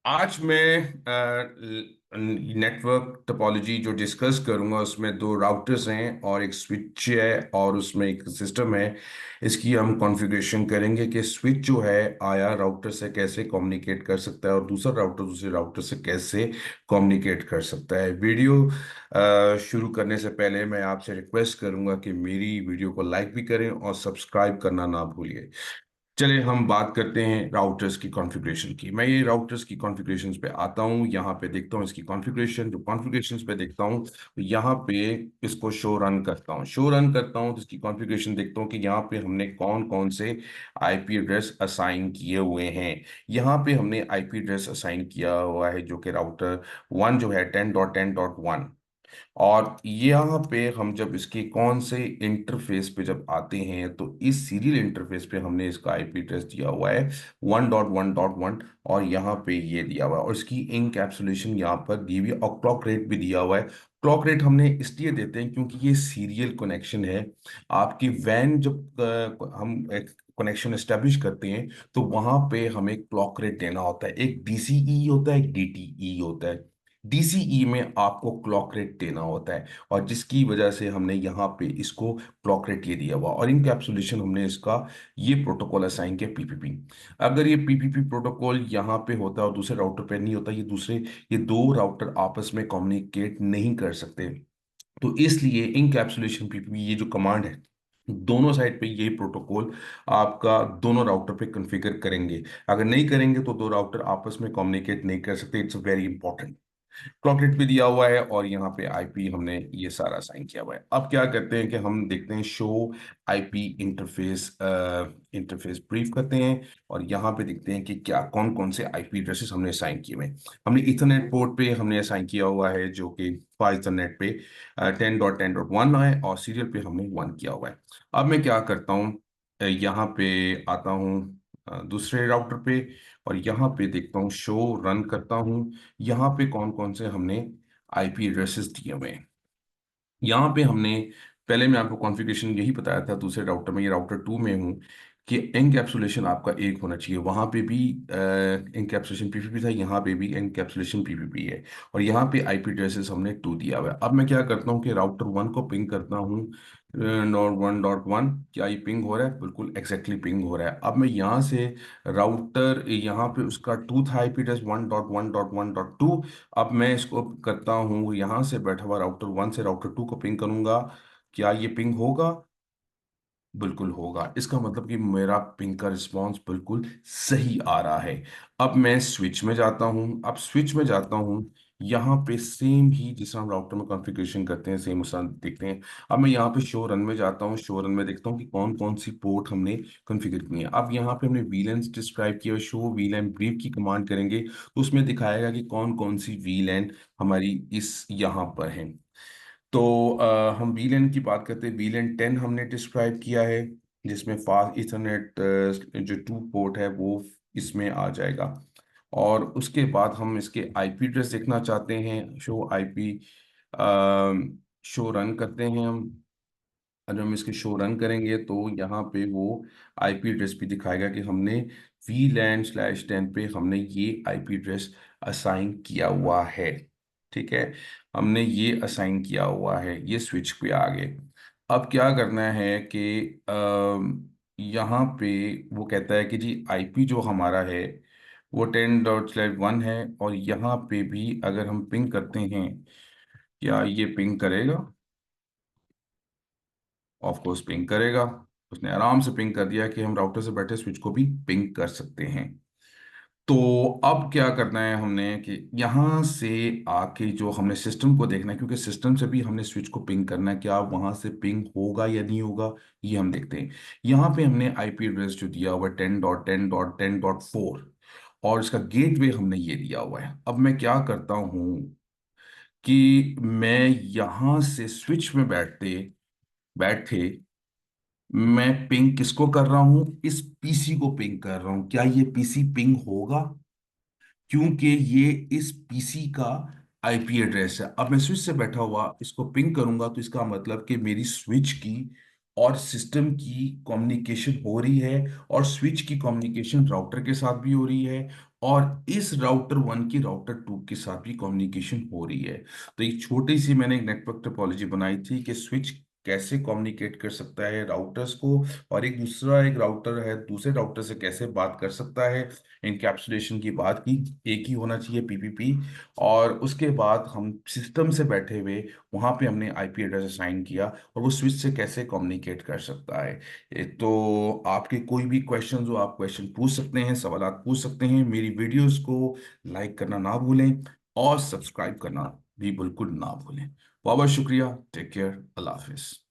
आज मैं network topology जो डिस्कस करूंगा उसमें दो राउटर्स हैं और एक स्विच है और उसमें एक सिस्टम है। इसकी हम कॉन्फ़िगरेशन करेंगे कि स्विच जो है आया राउटर से कैसे कम्युनिकेट कर सकता है और दूसरा राउटर दूसरे राउटर से कैसे कम्युनिकेट कर सकता है। वीडियो शुरू करने से पहले मैं आपसे रिक्वेस्ट करूंगा कि मेरी वीडियो को लाइक भी करें और सब्सक्राइब करना ना भूलिए। चलिए हम बात करते हैं राउटर्स की कॉन्फ़िगरेशन की। मैं ये राउटर्स की कॉन्फ़िगरेशंस पे आता हूँ, यहाँ पे देखता हूँ इसकी कॉन्फ़िगरेशन। जो कॉन्फ़िगरेशंस पे देखता हूँ तो यहाँ पे इसको शो रन करता हूँ तो इसकी कॉन्फ़िगरेशन देखता हूँ कि यहाँ पे हमने कौन कौन से आईपी एड्रेस असाइन किए हुए हैं। यहाँ पे हमने आईपी एड्रेस असाइन किया हुआ है जो कि राउटर 1 जो है 10.10.1। और यहाँ पे हम जब इसके कौन से इंटरफेस पे जब आते हैं तो इस सीरियल इंटरफेस पे हमने इसका आईपी एड्रेस दिया हुआ है 1.1.1 और यहाँ पे ये दिया हुआ है और इसकी इनकैप्सुलेशन यहाँ पर दी हुई है और क्लॉक रेट भी दिया हुआ है। क्लॉक रेट हमने इसलिए देते हैं क्योंकि ये सीरियल कनेक्शन है। आपकी वैन जब हम एक कनेक्शन एस्टेब्लिश करते हैं तो वहां पे हमें क्लॉक रेट देना होता है। एक डीसीई होता है, एक डीटीई होता है। डीसीई में आपको क्लॉक रेट देना होता है और जिसकी वजह से हमने यहाँ पे इसको क्लॉक रेट ये दिया हुआ और इनकैप्सुलेशन हमने इसका ये प्रोटोकॉल असाइन किया पीपीपी। अगर ये पीपीपी प्रोटोकॉल यहाँ पे होता और दूसरे राउटर पे नहीं होता, ये दो राउटर आपस में कम्युनिकेट नहीं कर सकते। तो इसलिए इनकैप्सुलेशन पीपीपी ये जो कमांड है दोनों साइड पे ये प्रोटोकॉल आपका दोनों राउटर पे कॉन्फ़िगर करेंगे। अगर नहीं करेंगे तो दो राउटर आपस में कम्युनिकेट नहीं कर सकते। It's very important. क्लॉकेट भी दिया हुआ है और यहाँ पे आईपी हमने ये सारा साइन किया हुआ है। अब क्या करते हैं कि हम देखते हैं show IP interface interface brief करते हैं और यहाँ पे देखते हैं कि क्या कौन कौन से आईपी एड्रेसेस हमने असाइन किए हुए हैं। हमने इथरनेट पोर्ट पे हमने असाइन किया हुआ है जो कि इथरनेट पे 10.10.1 है और सीरियल पे हमने 1 किया हुआ है। अब मैं क्या करता हूँ, यहाँ पे आता हूँ दूसरे राउटर पे और यहाँ पे देखता हूँ शो रन करता हूँ। यहाँ पे कौन कौन से हमने आईपी एड्रेसेस दिए हुए हैं। यहाँ पे हमने पहले मैं आपको कॉन्फ़िगरेशन यही बताया था दूसरे राउटर में, ये राउटर 2 में हूँ कि एनकैप्सुलेशन आपका एक होना चाहिए। वहाँ पे भी एनकैप्सुलेशन पीपीपी था, यहाँ पे भी एनकैप्सुलेशन पीपीपी है और यहाँ पे आईपी एड्रेसेस हमने 2 दिया हुआ है। अब मैं क्या करता हूँ कि राउटर 1 को पिंग करता हूँ .1.1। क्या ये पिंग हो रहा है? बिल्कुल एग्जैक्टली पिंग हो रहा है। अब मैं यहाँ से राउटर यहाँ पे उसका 2 था आईपी एड्रेस 1.1.1.2। अब मैं इसको करता हूँ यहाँ से बैठा हुआ राउटर 1 से राउटर 2 को पिंग करूंगा। क्या ये पिंग होगा? बिल्कुल होगा। इसका मतलब कि मेरा पिंग का रिस्पांस बिल्कुल सही आ रहा है। अब मैं स्विच में जाता हूँ। अब स्विच में जाता हूँ, यहाँ पे सेम ही जिस हम राउटर में कॉन्फ़िगरेशन करते हैं सेम उस देखते हैं। अब मैं यहाँ पे शो रन में जाता हूँ, शो रन में देखता हूँ कि कौन कौन सी पोर्ट हमने कॉन्फ़िगर की है। अब यहाँ पे हमने वीलैन डिस्क्राइब किया, शो वीलैन ब्रीफ की कमांड करेंगे तो उसमें दिखाएगा कि कौन कौन सी वीलैन हमारी इस यहाँ पर है। तो हम वीलैन की बात करते हैं। वीलैन 10 हमने डिस्क्राइब किया है जिसमें फास्ट इथरनेट जो 2 पोर्ट है वो इसमें आ जाएगा। और उसके बाद हम इसके आईपी एड्रेस देखना चाहते हैं। शो आईपी शो रन करते हैं हम। अगर हम इसके शो रन करेंगे तो यहाँ पे वो आईपी एड्रेस भी दिखाएगा कि हमने VLAN/10 पे हमने ये आईपी एड्रेस असाइन किया हुआ है। ठीक है, हमने ये असाइन किया हुआ है, ये स्विच पे आ गए। अब क्या करना है कि यहाँ पे वो कहता है कि जी आईपी जो हमारा है वो 10.1 है और यहाँ पे भी अगर हम पिंग करते हैं, क्या ये पिंग करेगा? ऑफ कोर्स पिंग करेगा। उसने आराम से पिंग कर दिया कि हम राउटर से बैठे स्विच को भी पिंग कर सकते हैं। तो अब क्या करना है हमने कि यहाँ से आके जो हमने सिस्टम को देखना है, क्योंकि सिस्टम से भी हमने स्विच को पिंग करना है, क्या वहां से पिंग होगा या नहीं होगा ये हम देखते हैं। यहाँ पे हमने आईपी एड्रेस जो दिया हुआ है 10.10.10.4 और इसका गेटवे हमने ये दिया हुआ है। अब मैं क्या करता हूँ कि मैं यहाँ से स्विच में बैठते बैठे मैं पिंग किसको कर रहा हूं? इस पीसी को पिंग कर रहा हूं। क्या ये पीसी पिंग होगा? क्योंकि ये इस पीसी का आईपी एड्रेस है। अब मैं स्विच से बैठा हुआ इसको पिंग करूंगा तो इसका मतलब कि मेरी स्विच की और सिस्टम की कम्युनिकेशन हो रही है, और स्विच की कम्युनिकेशन राउटर के साथ भी हो रही है, और इस राउटर 1 की राउटर 2 के साथ भी कम्युनिकेशन हो रही है। तो एक छोटी सी मैंने एक नेटवर्क टोपोलॉजी बनाई थी कि स्विच कैसे कम्युनिकेट कर सकता है राउटर्स को, और एक राउटर है दूसरे राउटर से कैसे बात कर सकता है। इनकैप्सुलेशन की बात की, एक ही होना चाहिए पीपीपी। और उसके बाद हम सिस्टम से बैठे हुए वहां पे हमने आईपी एड्रेस असाइन किया, और वो स्विच से कैसे कम्युनिकेट कर सकता है। तो आपके कोई भी क्वेश्चन हो, आप क्वेश्चन पूछ सकते हैं, सवाल पूछ सकते हैं। मेरी वीडियोस को लाइक करना ना भूलें, और सब्सक्राइब करना भी बिल्कुल ना भूलें। बहुत बहुत शुक्रिया। Take care. अल्लाह हाफिज।